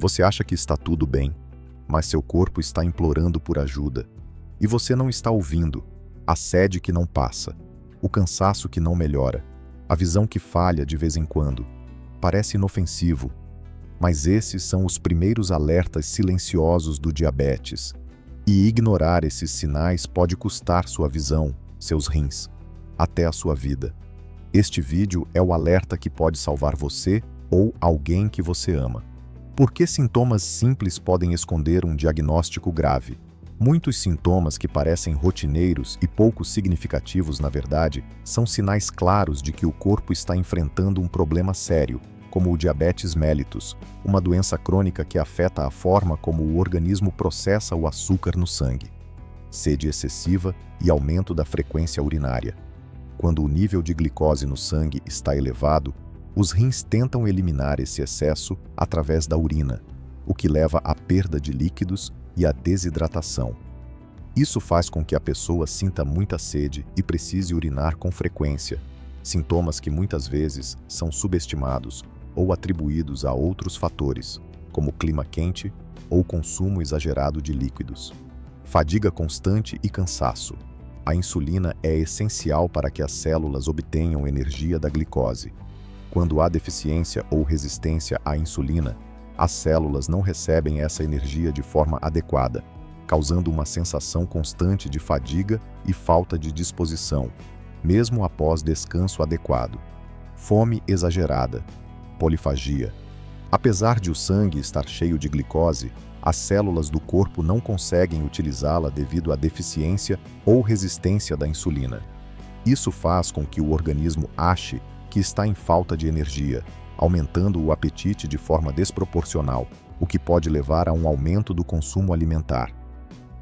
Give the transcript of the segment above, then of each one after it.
Você acha que está tudo bem, mas seu corpo está implorando por ajuda. E você não está ouvindo. A sede que não passa, o cansaço que não melhora, a visão que falha de vez em quando. Parece inofensivo, mas esses são os primeiros alertas silenciosos do diabetes. E ignorar esses sinais pode custar sua visão, seus rins, até a sua vida. Este vídeo é o alerta que pode salvar você ou alguém que você ama. Por que sintomas simples podem esconder um diagnóstico grave? Muitos sintomas que parecem rotineiros e pouco significativos, na verdade, são sinais claros de que o corpo está enfrentando um problema sério, como o diabetes mellitus, uma doença crônica que afeta a forma como o organismo processa o açúcar no sangue. Sede excessiva e aumento da frequência urinária. Quando o nível de glicose no sangue está elevado, os rins tentam eliminar esse excesso através da urina, o que leva à perda de líquidos e à desidratação. Isso faz com que a pessoa sinta muita sede e precise urinar com frequência, sintomas que muitas vezes são subestimados ou atribuídos a outros fatores, como clima quente ou consumo exagerado de líquidos. Fadiga constante e cansaço. A insulina é essencial para que as células obtenham energia da glicose. Quando há deficiência ou resistência à insulina, as células não recebem essa energia de forma adequada, causando uma sensação constante de fadiga e falta de disposição, mesmo após descanso adequado. Fome exagerada. Polifagia. Apesar de o sangue estar cheio de glicose, as células do corpo não conseguem utilizá-la devido à deficiência ou resistência da insulina. Isso faz com que o organismo ache que está em falta de energia, aumentando o apetite de forma desproporcional, o que pode levar a um aumento do consumo alimentar.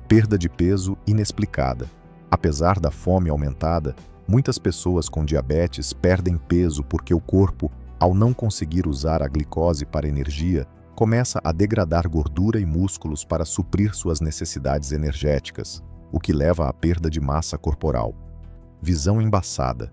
Perda de peso inexplicada. Apesar da fome aumentada, muitas pessoas com diabetes perdem peso porque o corpo, ao não conseguir usar a glicose para energia, começa a degradar gordura e músculos para suprir suas necessidades energéticas, o que leva à perda de massa corporal. Visão embaçada.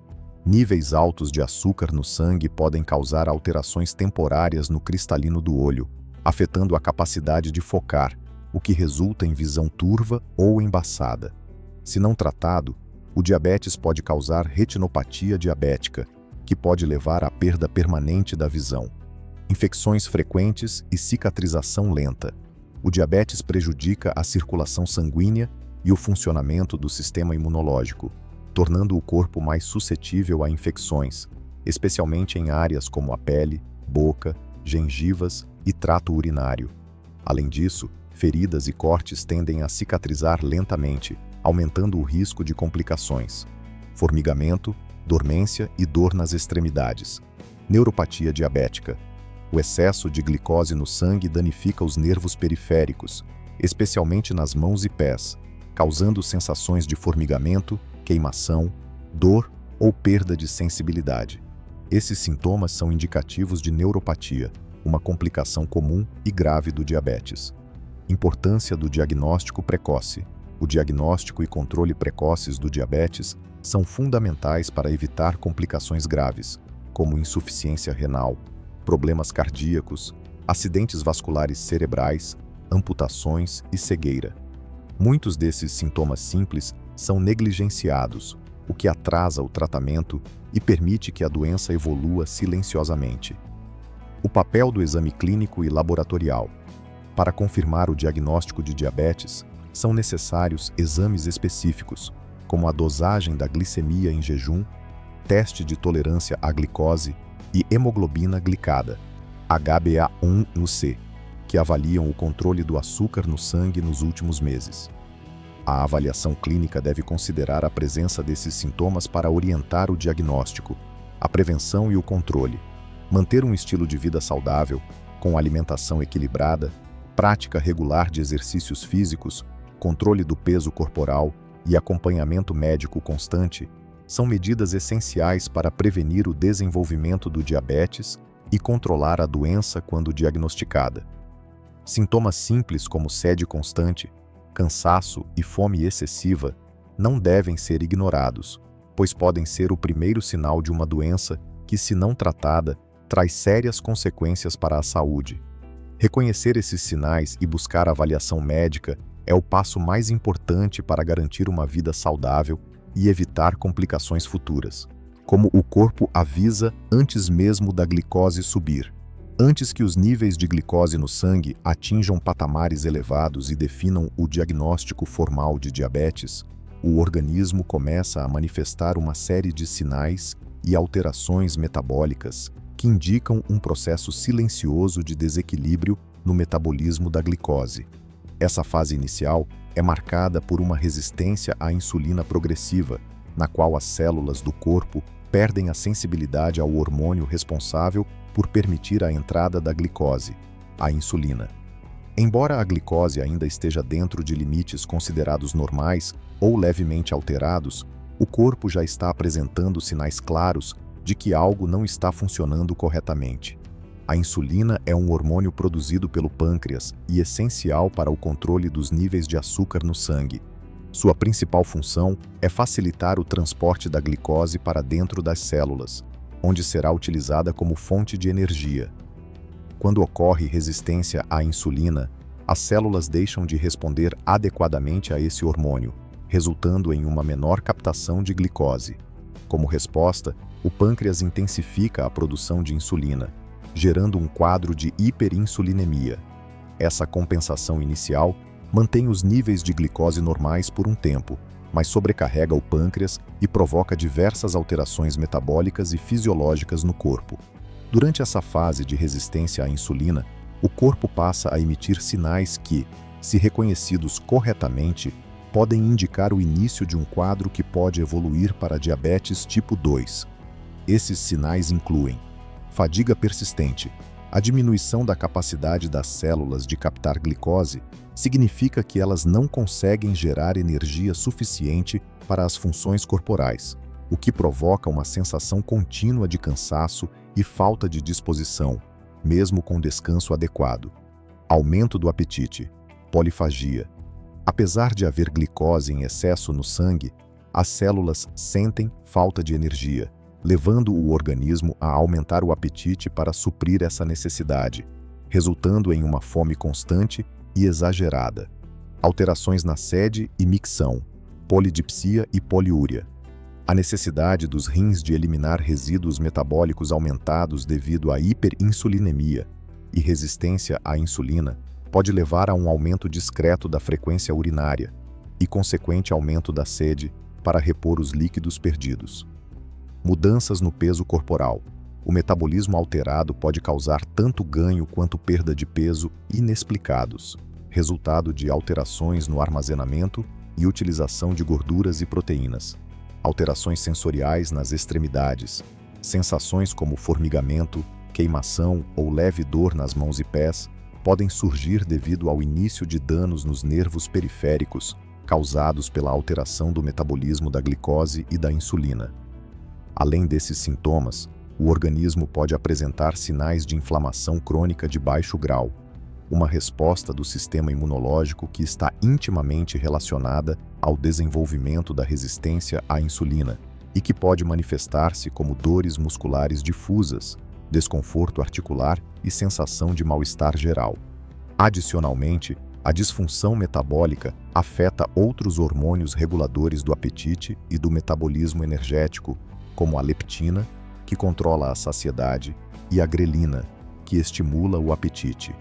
Níveis altos de açúcar no sangue podem causar alterações temporárias no cristalino do olho, afetando a capacidade de focar, o que resulta em visão turva ou embaçada. Se não tratado, o diabetes pode causar retinopatia diabética, que pode levar à perda permanente da visão. Infecções frequentes e cicatrização lenta. O diabetes prejudica a circulação sanguínea e o funcionamento do sistema imunológico, tornando o corpo mais suscetível a infecções, especialmente em áreas como a pele, boca, gengivas e trato urinário. Além disso, feridas e cortes tendem a cicatrizar lentamente, aumentando o risco de complicações. Formigamento, dormência e dor nas extremidades. Neuropatia diabética. O excesso de glicose no sangue danifica os nervos periféricos, especialmente nas mãos e pés, causando sensações de formigamento, queimação, dor ou perda de sensibilidade. Esses sintomas são indicativos de neuropatia, uma complicação comum e grave do diabetes. Importância do diagnóstico precoce. O diagnóstico e controle precoces do diabetes são fundamentais para evitar complicações graves, como insuficiência renal, problemas cardíacos, acidentes vasculares cerebrais, amputações e cegueira. Muitos desses sintomas simples são negligenciados, o que atrasa o tratamento e permite que a doença evolua silenciosamente. O papel do exame clínico e laboratorial. Para confirmar o diagnóstico de diabetes, são necessários exames específicos, como a dosagem da glicemia em jejum, teste de tolerância à glicose e hemoglobina glicada, HbA1c, que avaliam o controle do açúcar no sangue nos últimos meses. A avaliação clínica deve considerar a presença desses sintomas para orientar o diagnóstico, a prevenção e o controle, manter um estilo de vida saudável, com alimentação equilibrada, prática regular de exercícios físicos, controle do peso corporal e acompanhamento médico constante, são medidas essenciais para prevenir o desenvolvimento do diabetes e controlar a doença quando diagnosticada. Sintomas simples como sede constante, cansaço e fome excessiva não devem ser ignorados, pois podem ser o primeiro sinal de uma doença que, se não tratada, traz sérias consequências para a saúde. Reconhecer esses sinais e buscar avaliação médica é o passo mais importante para garantir uma vida saudável e evitar complicações futuras. Como o corpo avisa antes mesmo da glicose subir. Antes que os níveis de glicose no sangue atinjam patamares elevados e definam o diagnóstico formal de diabetes, o organismo começa a manifestar uma série de sinais e alterações metabólicas que indicam um processo silencioso de desequilíbrio no metabolismo da glicose. Essa fase inicial é marcada por uma resistência à insulina progressiva, na qual as células do corpo perdem a sensibilidade ao hormônio responsável por permitir a entrada da glicose, a insulina. Embora a glicose ainda esteja dentro de limites considerados normais ou levemente alterados, o corpo já está apresentando sinais claros de que algo não está funcionando corretamente. A insulina é um hormônio produzido pelo pâncreas e essencial para o controle dos níveis de açúcar no sangue. Sua principal função é facilitar o transporte da glicose para dentro das células, onde será utilizada como fonte de energia. Quando ocorre resistência à insulina, as células deixam de responder adequadamente a esse hormônio, resultando em uma menor captação de glicose. Como resposta, o pâncreas intensifica a produção de insulina, gerando um quadro de hiperinsulinemia. Essa compensação inicial mantém os níveis de glicose normais por um tempo, mas sobrecarrega o pâncreas e provoca diversas alterações metabólicas e fisiológicas no corpo. Durante essa fase de resistência à insulina, o corpo passa a emitir sinais que, se reconhecidos corretamente, podem indicar o início de um quadro que pode evoluir para diabetes tipo 2. Esses sinais incluem fadiga persistente. A diminuição da capacidade das células de captar glicose significa que elas não conseguem gerar energia suficiente para as funções corporais, o que provoca uma sensação contínua de cansaço e falta de disposição, mesmo com descanso adequado. Aumento do apetite. Polifagia. Apesar de haver glicose em excesso no sangue, as células sentem falta de energia, levando o organismo a aumentar o apetite para suprir essa necessidade, resultando em uma fome constante e exagerada. Alterações na sede e micção, polidipsia e poliúria. A necessidade dos rins de eliminar resíduos metabólicos aumentados devido à hiperinsulinemia e resistência à insulina pode levar a um aumento discreto da frequência urinária e consequente aumento da sede para repor os líquidos perdidos. Mudanças no peso corporal. O metabolismo alterado pode causar tanto ganho quanto perda de peso inexplicados, resultado de alterações no armazenamento e utilização de gorduras e proteínas. Alterações sensoriais nas extremidades. Sensações como formigamento, queimação ou leve dor nas mãos e pés podem surgir devido ao início de danos nos nervos periféricos, causados pela alteração do metabolismo da glicose e da insulina. Além desses sintomas, o organismo pode apresentar sinais de inflamação crônica de baixo grau, uma resposta do sistema imunológico que está intimamente relacionada ao desenvolvimento da resistência à insulina e que pode manifestar-se como dores musculares difusas, desconforto articular e sensação de mal-estar geral. Adicionalmente, a disfunção metabólica afeta outros hormônios reguladores do apetite e do metabolismo energético, como a leptina, que controla a saciedade, e a grelina, que estimula o apetite.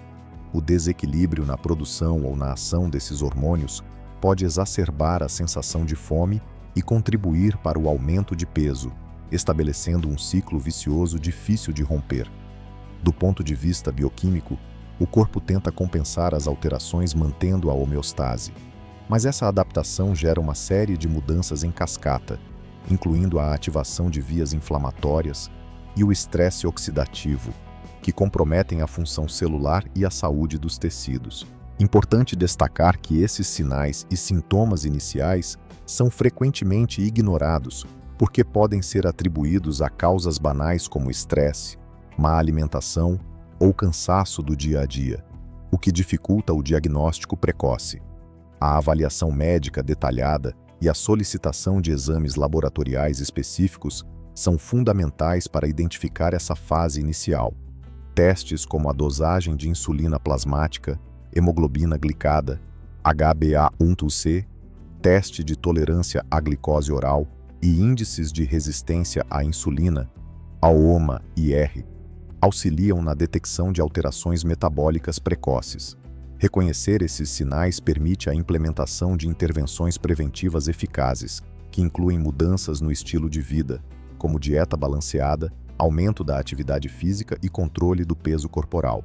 O desequilíbrio na produção ou na ação desses hormônios pode exacerbar a sensação de fome e contribuir para o aumento de peso, estabelecendo um ciclo vicioso difícil de romper. Do ponto de vista bioquímico, o corpo tenta compensar as alterações mantendo a homeostase. Mas essa adaptação gera uma série de mudanças em cascata, incluindo a ativação de vias inflamatórias e o estresse oxidativo, que comprometem a função celular e a saúde dos tecidos. Importante destacar que esses sinais e sintomas iniciais são frequentemente ignorados, porque podem ser atribuídos a causas banais como estresse, má alimentação ou cansaço do dia a dia, o que dificulta o diagnóstico precoce. A avaliação médica detalhada e a solicitação de exames laboratoriais específicos são fundamentais para identificar essa fase inicial. Testes como a dosagem de insulina plasmática, hemoglobina glicada, HbA1c, teste de tolerância à glicose oral e índices de resistência à insulina, AOMA-IR, auxiliam na detecção de alterações metabólicas precoces. Reconhecer esses sinais permite a implementação de intervenções preventivas eficazes, que incluem mudanças no estilo de vida, como dieta balanceada, aumento da atividade física e controle do peso corporal.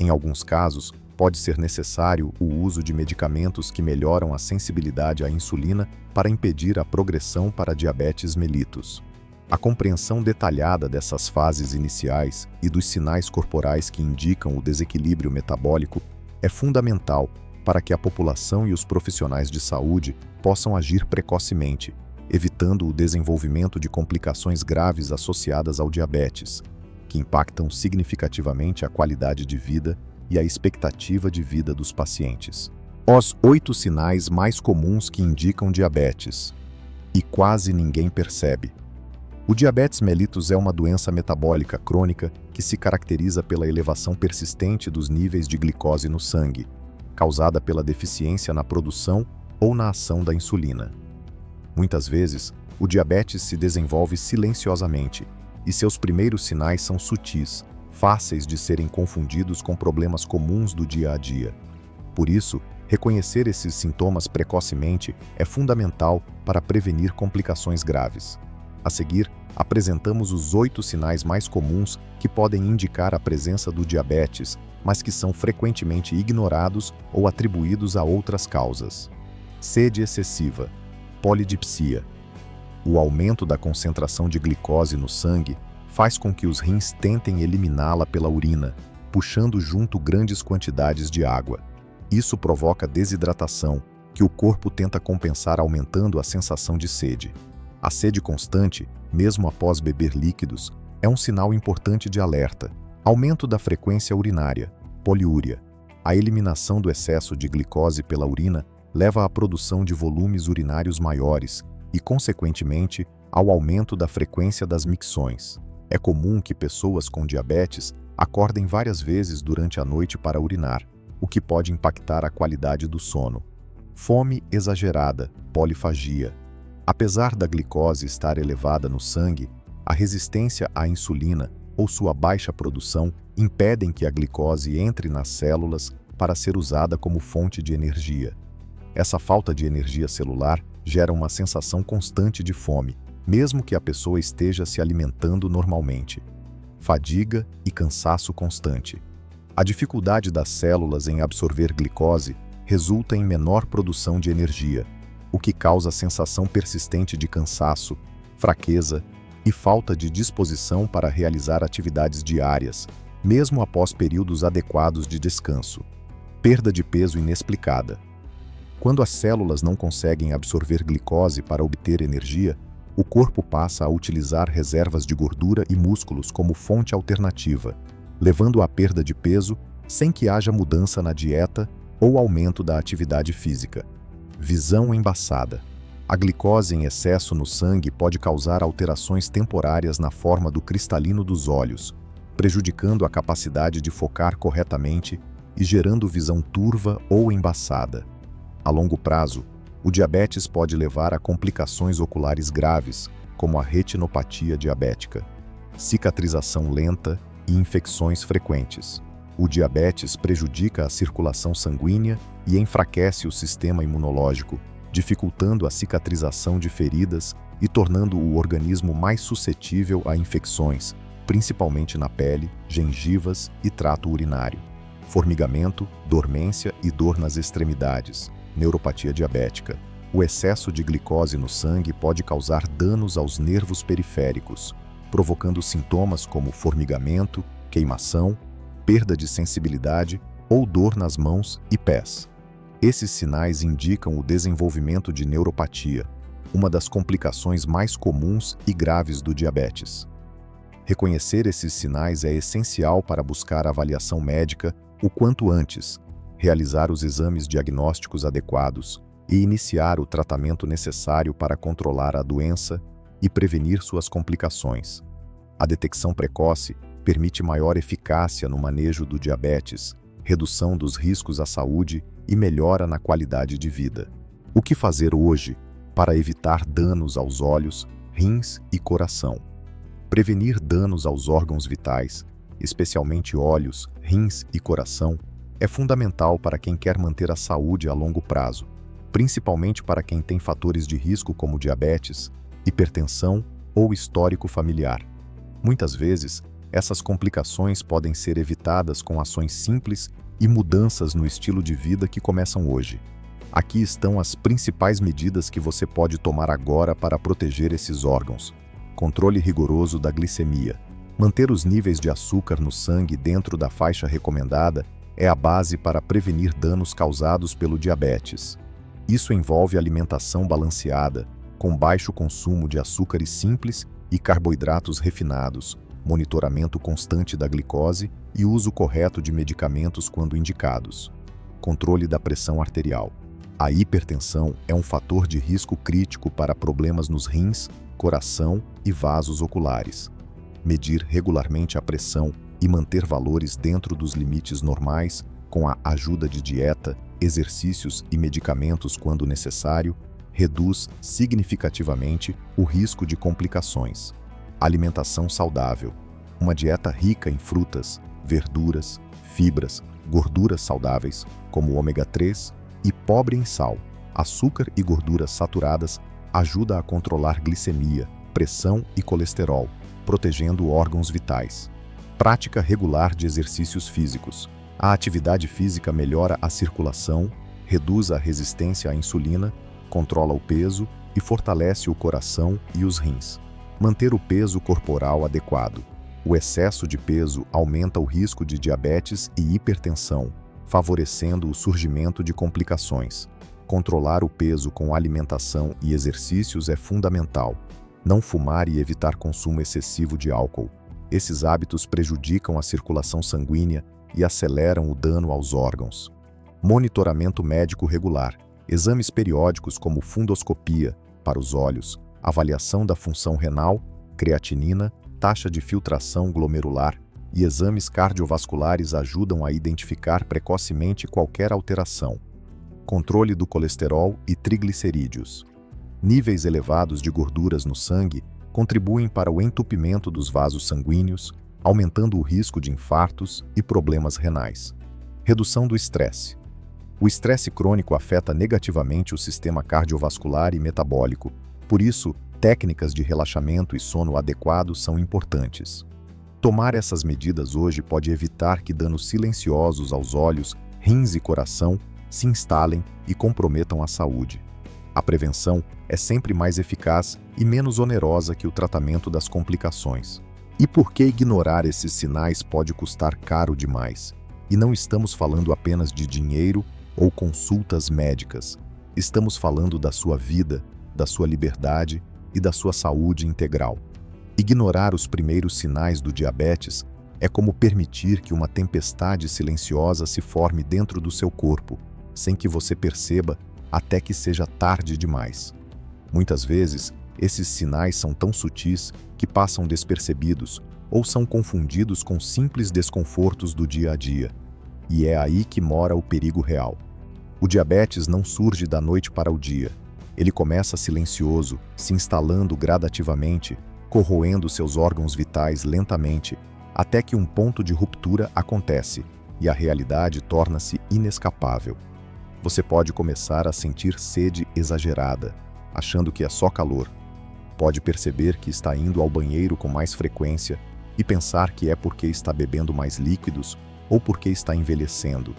Em alguns casos, pode ser necessário o uso de medicamentos que melhoram a sensibilidade à insulina para impedir a progressão para diabetes mellitus. A compreensão detalhada dessas fases iniciais e dos sinais corporais que indicam o desequilíbrio metabólico é fundamental para que a população e os profissionais de saúde possam agir precocemente, evitando o desenvolvimento de complicações graves associadas ao diabetes, que impactam significativamente a qualidade de vida e a expectativa de vida dos pacientes. Os 8 sinais mais comuns que indicam diabetes. E quase ninguém percebe. O diabetes mellitus é uma doença metabólica crônica que se caracteriza pela elevação persistente dos níveis de glicose no sangue, causada pela deficiência na produção ou na ação da insulina. Muitas vezes, o diabetes se desenvolve silenciosamente e seus primeiros sinais são sutis, fáceis de serem confundidos com problemas comuns do dia a dia. Por isso, reconhecer esses sintomas precocemente é fundamental para prevenir complicações graves. A seguir, apresentamos os 8 sinais mais comuns que podem indicar a presença do diabetes, mas que são frequentemente ignorados ou atribuídos a outras causas. Sede excessiva. Polidipsia. O aumento da concentração de glicose no sangue faz com que os rins tentem eliminá-la pela urina, puxando junto grandes quantidades de água. Isso provoca desidratação, que o corpo tenta compensar aumentando a sensação de sede. A sede constante, mesmo após beber líquidos, é um sinal importante de alerta. Aumento da frequência urinária, poliúria. A eliminação do excesso de glicose pela urina leva à produção de volumes urinários maiores e, consequentemente, ao aumento da frequência das micções. É comum que pessoas com diabetes acordem várias vezes durante a noite para urinar, o que pode impactar a qualidade do sono. Fome exagerada, polifagia. Apesar da glicose estar elevada no sangue, a resistência à insulina ou sua baixa produção impedem que a glicose entre nas células para ser usada como fonte de energia. Essa falta de energia celular gera uma sensação constante de fome, mesmo que a pessoa esteja se alimentando normalmente. Fadiga e cansaço constante. A dificuldade das células em absorver glicose resulta em menor produção de energia, o que causa sensação persistente de cansaço, fraqueza e falta de disposição para realizar atividades diárias, mesmo após períodos adequados de descanso. Perda de peso inexplicada. Quando as células não conseguem absorver glicose para obter energia, o corpo passa a utilizar reservas de gordura e músculos como fonte alternativa, levando à perda de peso sem que haja mudança na dieta ou aumento da atividade física. Visão embaçada. A glicose em excesso no sangue pode causar alterações temporárias na forma do cristalino dos olhos, prejudicando a capacidade de focar corretamente e gerando visão turva ou embaçada. A longo prazo, o diabetes pode levar a complicações oculares graves, como a retinopatia diabética, cicatrização lenta e infecções frequentes. O diabetes prejudica a circulação sanguínea e enfraquece o sistema imunológico, dificultando a cicatrização de feridas e tornando o organismo mais suscetível a infecções, principalmente na pele, gengivas e trato urinário. Formigamento, dormência e dor nas extremidades. Neuropatia diabética. O excesso de glicose no sangue pode causar danos aos nervos periféricos, provocando sintomas como formigamento, queimação, perda de sensibilidade ou dor nas mãos e pés. Esses sinais indicam o desenvolvimento de neuropatia, uma das complicações mais comuns e graves do diabetes. Reconhecer esses sinais é essencial para buscar avaliação médica o quanto antes, realizar os exames diagnósticos adequados e iniciar o tratamento necessário para controlar a doença e prevenir suas complicações. A detecção precoce permite maior eficácia no manejo do diabetes, redução dos riscos à saúde e melhora na qualidade de vida. O que fazer hoje para evitar danos aos olhos, rins e coração? Prevenir danos aos órgãos vitais, especialmente olhos, rins e coração, é fundamental para quem quer manter a saúde a longo prazo, principalmente para quem tem fatores de risco como diabetes, hipertensão ou histórico familiar. Muitas vezes, essas complicações podem ser evitadas com ações simples e mudanças no estilo de vida que começam hoje. Aqui estão as principais medidas que você pode tomar agora para proteger esses órgãos. Controle rigoroso da glicemia. Manter os níveis de açúcar no sangue dentro da faixa recomendada é a base para prevenir danos causados pelo diabetes. Isso envolve alimentação balanceada, com baixo consumo de açúcares simples e carboidratos refinados, monitoramento constante da glicose e uso correto de medicamentos quando indicados. Controle da pressão arterial. A hipertensão é um fator de risco crítico para problemas nos rins, coração e vasos oculares. Medir regularmente a pressão e manter valores dentro dos limites normais, com a ajuda de dieta, exercícios e medicamentos quando necessário, reduz significativamente o risco de complicações. Alimentação saudável. Uma dieta rica em frutas, verduras, fibras, gorduras saudáveis, como o ômega 3, e pobre em sal, açúcar e gorduras saturadas ajuda a controlar glicemia, pressão e colesterol, protegendo órgãos vitais. Prática regular de exercícios físicos. A atividade física melhora a circulação, reduz a resistência à insulina, controla o peso e fortalece o coração e os rins. Manter o peso corporal adequado. O excesso de peso aumenta o risco de diabetes e hipertensão, favorecendo o surgimento de complicações. Controlar o peso com alimentação e exercícios é fundamental. Não fumar e evitar consumo excessivo de álcool. Esses hábitos prejudicam a circulação sanguínea e aceleram o dano aos órgãos. Monitoramento médico regular. Exames periódicos como fundoscopia para os olhos, avaliação da função renal, creatinina, taxa de filtração glomerular e exames cardiovasculares ajudam a identificar precocemente qualquer alteração. Controle do colesterol e triglicerídeos. Níveis elevados de gorduras no sangue contribuem para o entupimento dos vasos sanguíneos, aumentando o risco de infartos e problemas renais. Redução do estresse. O estresse crônico afeta negativamente o sistema cardiovascular e metabólico, por isso, técnicas de relaxamento e sono adequado são importantes. Tomar essas medidas hoje pode evitar que danos silenciosos aos olhos, rins e coração se instalem e comprometam a saúde. A prevenção é sempre mais eficaz e menos onerosa que o tratamento das complicações. E por que ignorar esses sinais pode custar caro demais? E não estamos falando apenas de dinheiro ou consultas médicas. Estamos falando da sua vida, da sua liberdade e da sua saúde integral. Ignorar os primeiros sinais do diabetes é como permitir que uma tempestade silenciosa se forme dentro do seu corpo, sem que você perceba até que seja tarde demais. Muitas vezes, esses sinais são tão sutis que passam despercebidos ou são confundidos com simples desconfortos do dia a dia. E é aí que mora o perigo real. O diabetes não surge da noite para o dia. Ele começa silencioso, se instalando gradativamente, corroendo seus órgãos vitais lentamente, até que um ponto de ruptura acontece e a realidade torna-se inescapável. Você pode começar a sentir sede exagerada, achando que é só calor. Pode perceber que está indo ao banheiro com mais frequência e pensar que é porque está bebendo mais líquidos ou porque está envelhecendo.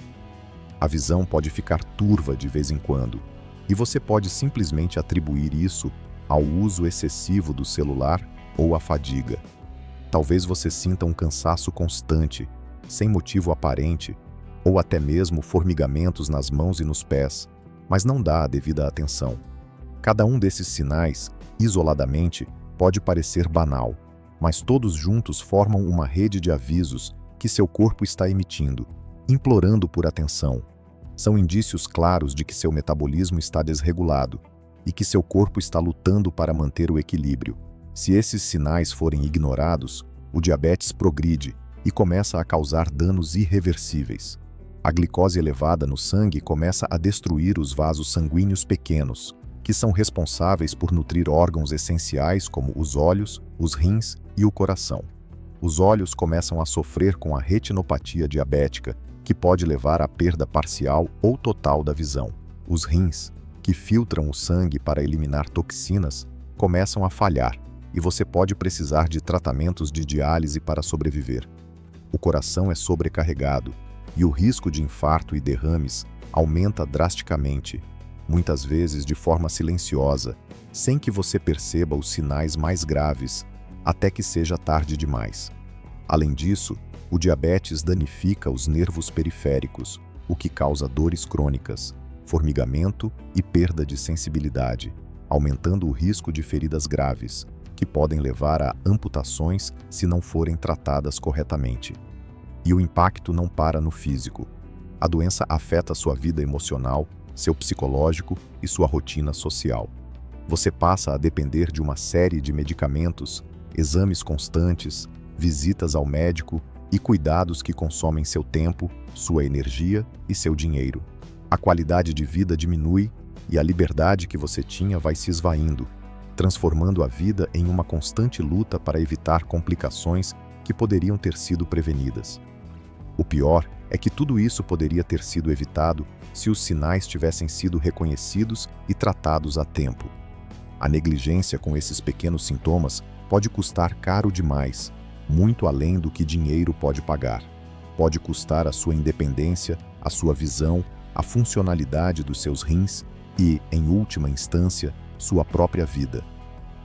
A visão pode ficar turva de vez em quando, e você pode simplesmente atribuir isso ao uso excessivo do celular ou à fadiga. Talvez você sinta um cansaço constante, sem motivo aparente, ou até mesmo formigamentos nas mãos e nos pés, mas não dá a devida atenção. Cada um desses sinais, isoladamente, pode parecer banal, mas todos juntos formam uma rede de avisos que seu corpo está emitindo, implorando por atenção. São indícios claros de que seu metabolismo está desregulado e que seu corpo está lutando para manter o equilíbrio. Se esses sinais forem ignorados, o diabetes progride e começa a causar danos irreversíveis. A glicose elevada no sangue começa a destruir os vasos sanguíneos pequenos, que são responsáveis por nutrir órgãos essenciais como os olhos, os rins e o coração. Os olhos começam a sofrer com a retinopatia diabética, que pode levar à perda parcial ou total da visão. Os rins, que filtram o sangue para eliminar toxinas, começam a falhar e você pode precisar de tratamentos de diálise para sobreviver. O coração é sobrecarregado e o risco de infarto e derrames aumenta drasticamente, muitas vezes de forma silenciosa, sem que você perceba os sinais mais graves, até que seja tarde demais. Além disso, o diabetes danifica os nervos periféricos, o que causa dores crônicas, formigamento e perda de sensibilidade, aumentando o risco de feridas graves, que podem levar a amputações se não forem tratadas corretamente. E o impacto não para no físico. A doença afeta sua vida emocional, seu psicológico e sua rotina social. Você passa a depender de uma série de medicamentos, exames constantes, visitas ao médico e cuidados que consomem seu tempo, sua energia e seu dinheiro. A qualidade de vida diminui e a liberdade que você tinha vai se esvaindo, transformando a vida em uma constante luta para evitar complicações que poderiam ter sido prevenidas. O pior é que tudo isso poderia ter sido evitado se os sinais tivessem sido reconhecidos e tratados a tempo. A negligência com esses pequenos sintomas pode custar caro demais, muito além do que dinheiro pode pagar. Pode custar a sua independência, a sua visão, a funcionalidade dos seus rins e, em última instância, sua própria vida.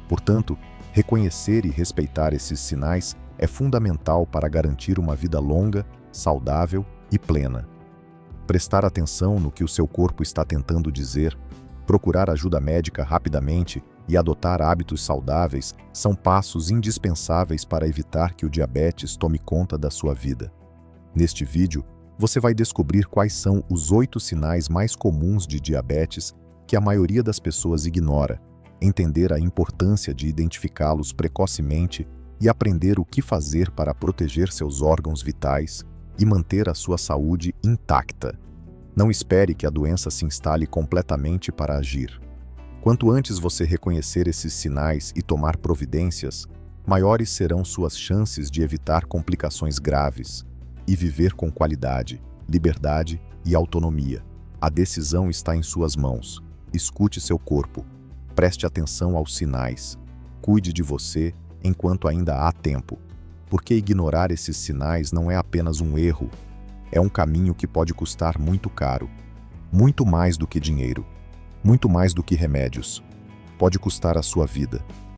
Portanto, reconhecer e respeitar esses sinais é fundamental para garantir uma vida longa, saudável e plena. Prestar atenção no que o seu corpo está tentando dizer, procurar ajuda médica rapidamente e adotar hábitos saudáveis são passos indispensáveis para evitar que o diabetes tome conta da sua vida. Neste vídeo, você vai descobrir quais são os 8 sinais mais comuns de diabetes que a maioria das pessoas ignora, entender a importância de identificá-los precocemente e aprender o que fazer para proteger seus órgãos vitais e manter a sua saúde intacta. Não espere que a doença se instale completamente para agir. Quanto antes você reconhecer esses sinais e tomar providências, maiores serão suas chances de evitar complicações graves e viver com qualidade, liberdade e autonomia. A decisão está em suas mãos. Escute seu corpo. Preste atenção aos sinais. Cuide de você enquanto ainda há tempo. Porque ignorar esses sinais não é apenas um erro, é um caminho que pode custar muito caro. Muito mais do que dinheiro. Muito mais do que remédios. Pode custar a sua vida.